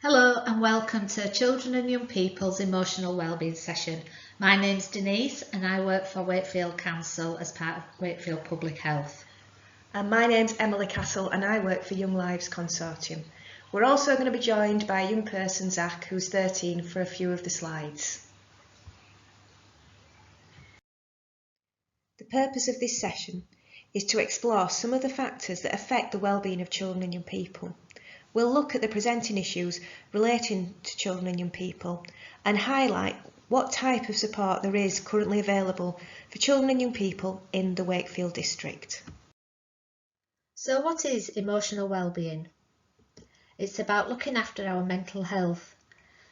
Hello and welcome to Children and Young People's Emotional Wellbeing session. My name's Denise and I work for Wakefield Council as part of Wakefield Public Health. And my name's Emily Castle and I work for Young Lives Consortium. We're also going to be joined by a young person, Zach, who's 13, for a few of the slides. The purpose of this session is to explore some of the factors that affect the wellbeing of children and young people. We'll look at the presenting issues relating to children and young people and highlight what type of support there is currently available for children and young people in the Wakefield district. So what is emotional wellbeing? It's about looking after our mental health.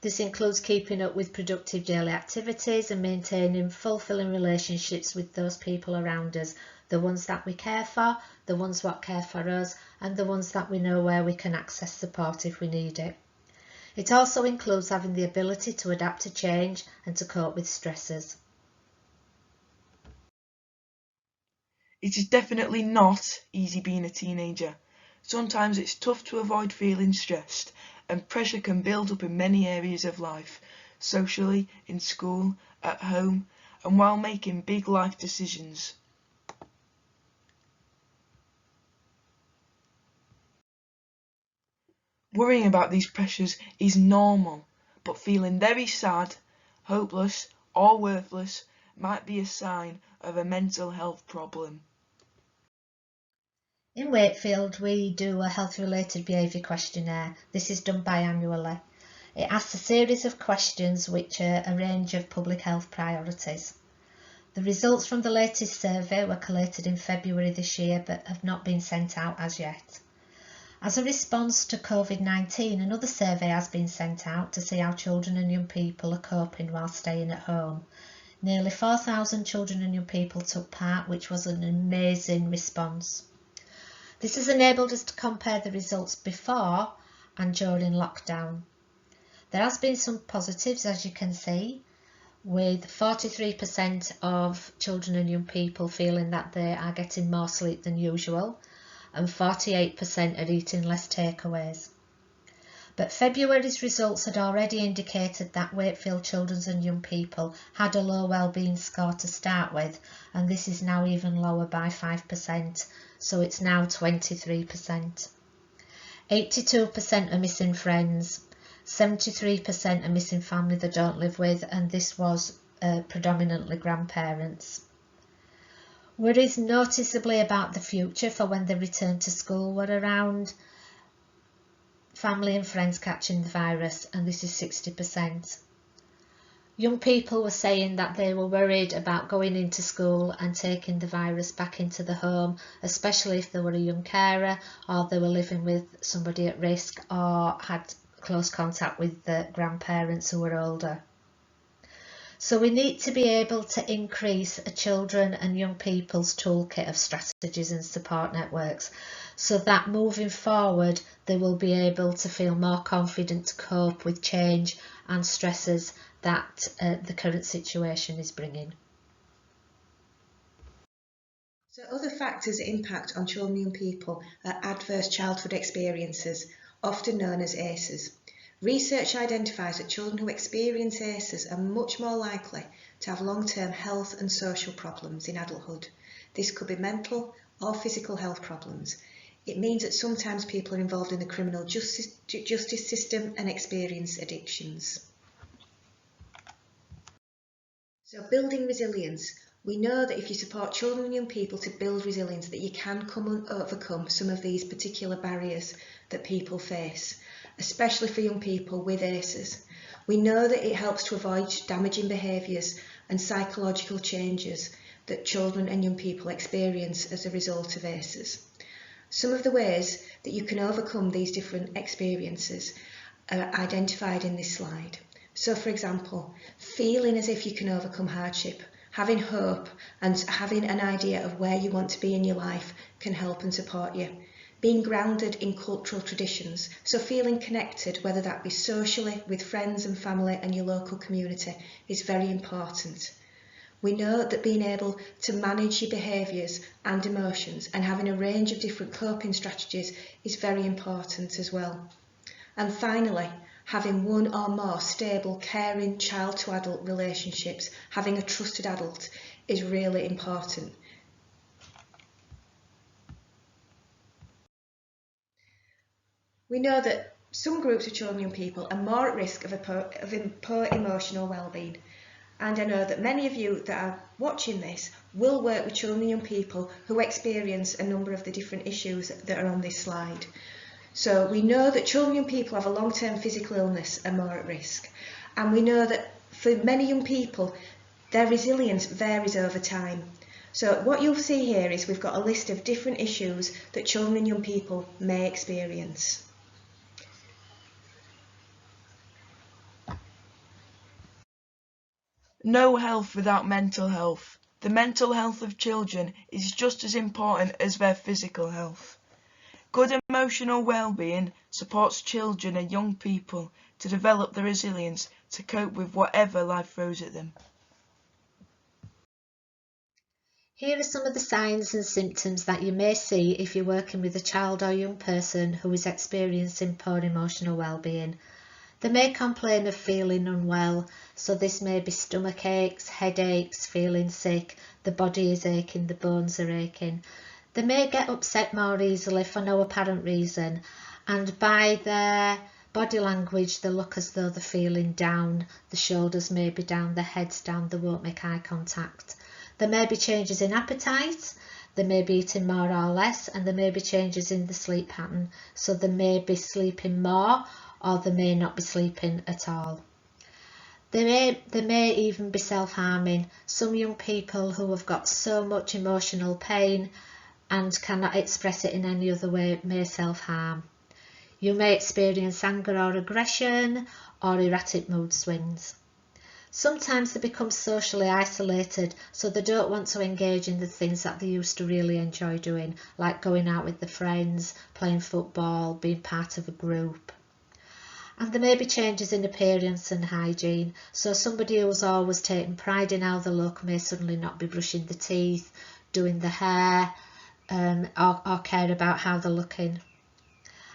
This includes keeping up with productive daily activities and maintaining fulfilling relationships with those people around us, the ones that we care for, the ones that care for us, and the ones that we know where we can access support if we need it. It also includes having the ability to adapt to change and to cope with stresses. It is definitely not easy being a teenager. Sometimes it's tough to avoid feeling stressed, and pressure can build up in many areas of life, socially, in school, at home, and while making big life decisions. Worrying about these pressures is normal, but feeling very sad, hopeless, or worthless might be a sign of a mental health problem. In Wakefield, we do a health-related behaviour questionnaire. This is done biannually. It asks a series of questions which are a range of public health priorities. The results from the latest survey were collated in February this year but have not been sent out as yet. As a response to COVID-19, another survey has been sent out to see how children and young people are coping while staying at home. Nearly 4,000 children and young people took part, which was an amazing response. This has enabled us to compare the results before and during lockdown. There has been some positives, as you can see, with 43% of children and young people feeling that they are getting more sleep than usual and 48% are eating less takeaways. But February's results had already indicated that Wakefield children and young people had a low wellbeing score to start with, and this is now even lower by 5%, so it's now 23%. 82% are missing friends, 73% are missing family they don't live with, and this was predominantly grandparents. Worries noticeably about the future for when they return to school were around family and friends catching the virus, and this is 60%. Young people were saying that they were worried about going into school and taking the virus back into the home, especially if they were a young carer or they were living with somebody at risk or had close contact with the grandparents who were older. So we need to be able to increase a children and young people's toolkit of strategies and support networks so that moving forward they will be able to feel more confident to cope with change and stresses that the current situation is bringing. So other factors that impact on children and young people are adverse childhood experiences, often known as ACEs. Research identifies that children who experience ACEs are much more likely to have long-term health and social problems in adulthood. This could be mental or physical health problems. It means that sometimes people are involved in the criminal justice system and experience addictions. So building resilience. We know that if you support children and young people to build resilience, that you can come and overcome some of these particular barriers that people face, especially for young people with ACEs. We know that it helps to avoid damaging behaviours and psychological changes that children and young people experience as a result of ACEs. Some of the ways that you can overcome these different experiences are identified in this slide. So for example, feeling as if you can overcome hardship, having hope and having an idea of where you want to be in your life can help and support you. Being grounded in cultural traditions, so feeling connected, whether that be socially, with friends and family and your local community, is very important. We know that being able to manage your behaviours and emotions and having a range of different coping strategies is very important as well. And finally, having one or more stable, caring child-to-adult relationships, having a trusted adult is really important. We know that some groups of children and young people are more at risk of poor emotional wellbeing. And I know that many of you that are watching this will work with children and young people who experience a number of the different issues that are on this slide. So we know that children and young people have a long-term physical illness are more at risk. And we know that for many young people, their resilience varies over time. So what you'll see here is we've got a list of different issues that children and young people may experience. No health without mental health. The mental health of children is just as important as their physical health. Good emotional well-being supports children and young people to develop the resilience to cope with whatever life throws at them. Here are some of the signs and symptoms that you may see if you're working with a child or young person who is experiencing poor emotional well-being. They may complain of feeling unwell, so this may be stomach aches, headaches, feeling sick, the body is aching, the bones are aching. They may get upset more easily for no apparent reason, and by their body language they look as though they're feeling down, the shoulders may be down, the head's down, they won't make eye contact. There may be changes in appetite, they may be eating more or less, and there may be changes in the sleep pattern, so they may be sleeping more or they may not be sleeping at all. They may even be self-harming. Some young people who have got so much emotional pain and cannot express it in any other way may self-harm. You may experience anger or aggression or erratic mood swings. Sometimes they become socially isolated, so they don't want to engage in the things that they used to really enjoy doing, like going out with their friends, playing football, being part of a group. And there may be changes in appearance and hygiene, so somebody who's always taken pride in how they look may suddenly not be brushing the teeth, doing the hair, or care about how they're looking.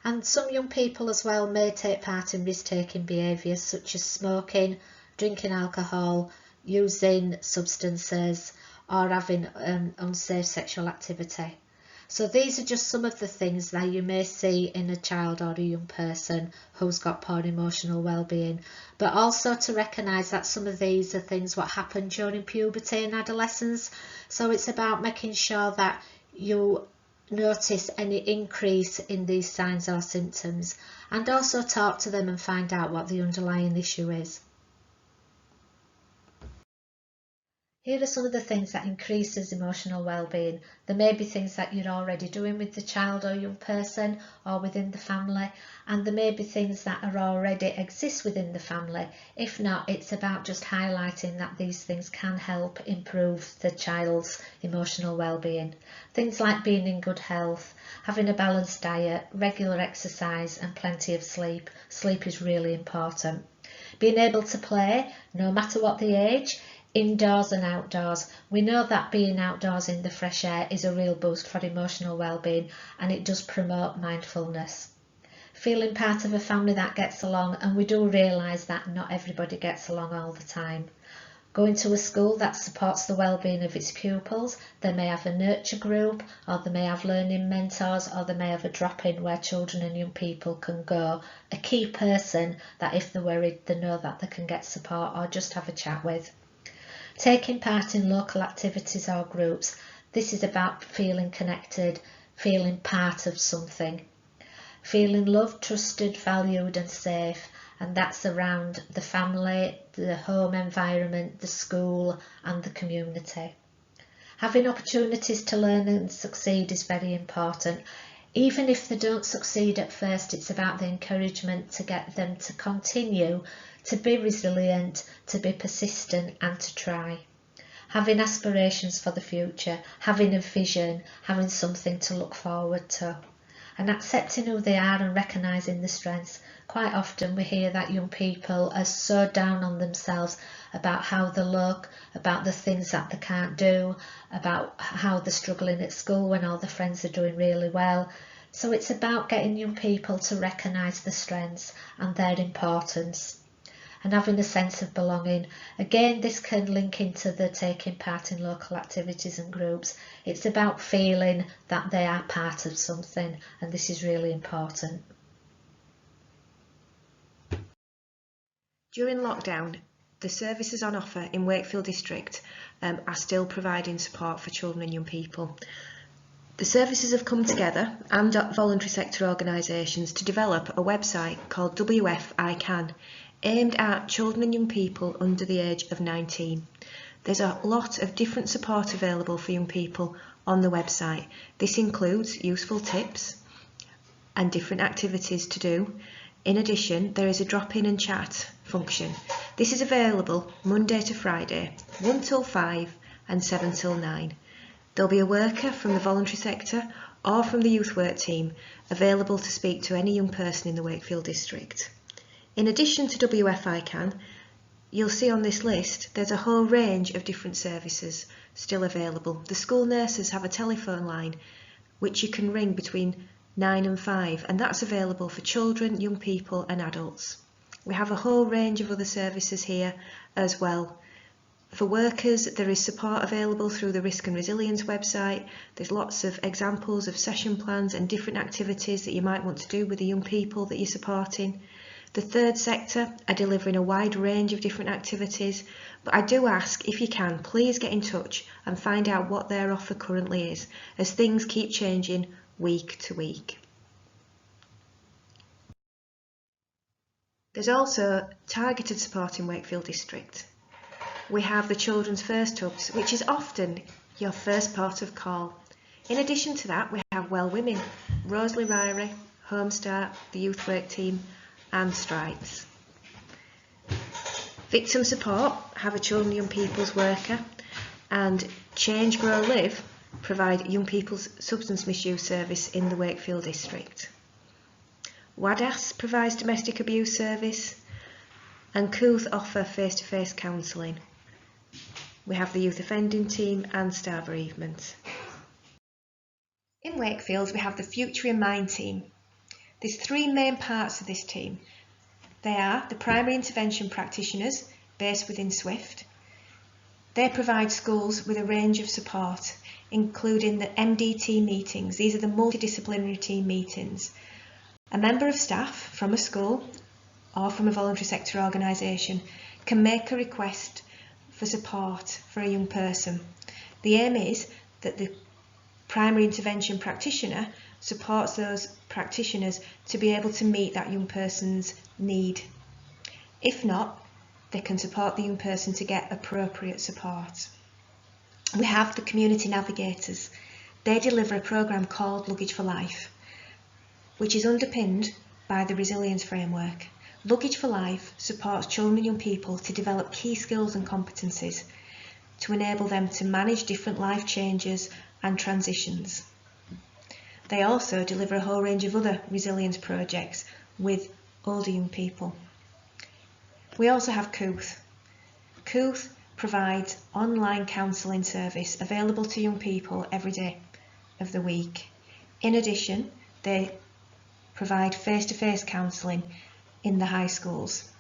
And some young people as well may take part in risk-taking behaviours such as smoking, drinking alcohol, using substances, or having unsafe sexual activity. So these are just some of the things that you may see in a child or a young person who's got poor emotional well-being, but also to recognise that some of these are things what happen during puberty and adolescence. So it's about making sure that you notice any increase in these signs or symptoms, and also talk to them and find out what the underlying issue is. Here are some of the things that increases emotional well-being. There may be things that you're already doing with the child or young person or within the family, and there may be things that are already exist within the family. If not, it's about just highlighting that these things can help improve the child's emotional well-being. Things like being in good health, having a balanced diet, regular exercise and plenty of sleep. Sleep is really important. Being able to play, no matter what the age, indoors and outdoors. We know that being outdoors in the fresh air is a real boost for emotional well-being, and it does promote mindfulness. Feeling part of a family that gets along, and we do realise that not everybody gets along all the time. Going to a school that supports the well-being of its pupils. They may have a nurture group, or they may have learning mentors, or they may have a drop-in where children and young people can go. A key person that if they're worried, they know that they can get support or just have a chat with. Taking part in local activities or groups. This is about feeling connected, feeling part of something. Feeling loved, trusted, valued and safe, and that's around the family, the home environment, the school and the community. Having opportunities to learn and succeed is very important. Even if they don't succeed at first, it's about the encouragement to get them to continue, to be resilient, to be persistent and to try. Having aspirations for the future, having a vision, having something to look forward to. And accepting who they are and recognising the strengths. Quite often we hear that young people are so down on themselves about how they look, about the things that they can't do, about how they're struggling at school when all their friends are doing really well. So it's about getting young people to recognise their strengths and their importance and having a sense of belonging. Again, this can link into the taking part in local activities and groups. It's about feeling that they are part of something, and this is really important. During lockdown, the services on offer in Wakefield District are still providing support for children and young people. The services have come together, and voluntary sector organisations, to develop a website called WF I Can, aimed at children and young people under the age of 19. There's a lot of different support available for young people on the website. This includes useful tips and different activities to do. In addition, there is a drop-in and chat function. This is available Monday to Friday, 1 till 5 and 7 till 9. There'll be a worker from the voluntary sector or from the youth work team available to speak to any young person in the Wakefield District. In addition to WF I Can, you'll see on this list there's a whole range of different services still available. The school nurses have a telephone line which you can ring between 9 and 5, and that's available for children, young people and adults. We have a whole range of other services here as well. For workers, there is support available through the Risk and Resilience website. There's lots of examples of session plans and different activities that you might want to do with the young people that you're supporting. The third sector are delivering a wide range of different activities, but I do ask, if you can, please get in touch and find out what their offer currently is, as things keep changing week to week. There's also targeted support in Wakefield District. We have the Children's First Hubs, which is often your first port of call. In addition to that, we have Wellbeing, Rosalie Ryrie, Homestart, the Youth Work Team and Stripes. Victim Support have a Children and Young People's worker, and Change, Grow, Live provide young people's substance misuse service in the Wakefield District. WADAS provides domestic abuse service, and COOTH offer face-to-face counselling. We have the Youth Offending Team and Star Bereavement. In Wakefield, we have the Future in Mind team. There's three main parts of this team. They are the primary intervention practitioners based within Swift. They provide schools with a range of support, including the MDT meetings. These are the multidisciplinary team meetings. A member of staff from a school or from a voluntary sector organisation can make a request for support for a young person. The aim is that the primary intervention practitioner supports those practitioners to be able to meet that young person's need. If not, they can support the young person to get appropriate support. We have the community navigators. They deliver a programme called Luggage for Life, which is underpinned by the resilience framework. Luggage for Life supports children and young people to develop key skills and competencies to enable them to manage different life changes and transitions. They also deliver a whole range of other resilience projects with older young people. We also have COOTH. COOTH provides online counselling service available to young people every day of the week. In addition, they provide face-to-face counselling in the high schools.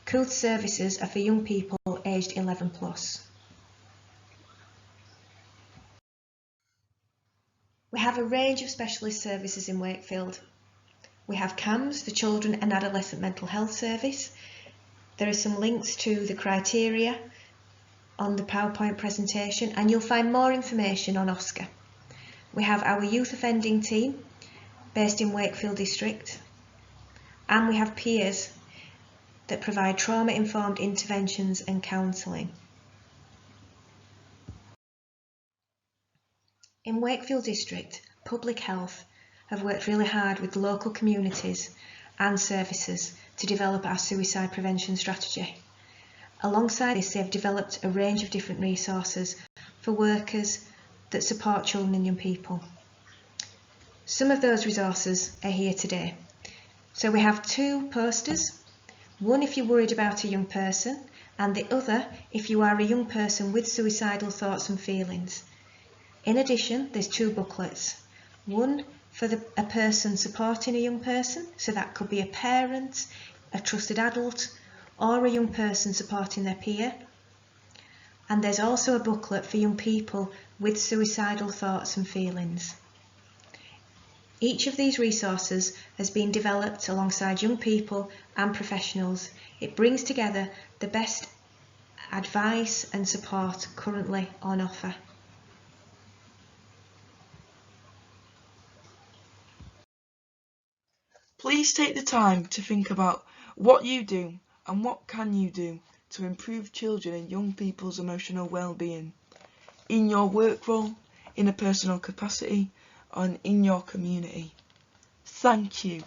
COOTH services are for young people aged 11 plus. We have a range of specialist services in Wakefield. We have CAMS, the Children and Adolescent Mental Health Service. There are some links to the criteria on the PowerPoint presentation, and you'll find more information on OSCAR. We have our Youth Offending Team based in Wakefield District, and we have peers that provide trauma-informed interventions and counselling. In Wakefield District, Public Health have worked really hard with local communities and services to develop our suicide prevention strategy. Alongside this, they have developed a range of different resources for workers that support children and young people. Some of those resources are here today. So we have two posters, one if you're worried about a young person, and the other if you are a young person with suicidal thoughts and feelings. In addition, there's two booklets. One for a person supporting a young person, so that could be a parent, a trusted adult, or a young person supporting their peer. And there's also a booklet for young people with suicidal thoughts and feelings. Each of these resources has been developed alongside young people and professionals. It brings together the best advice and support currently on offer. Please take the time to think about what you do and what can you do to improve children and young people's emotional well-being in your work role, in a personal capacity, and in your community. Thank you.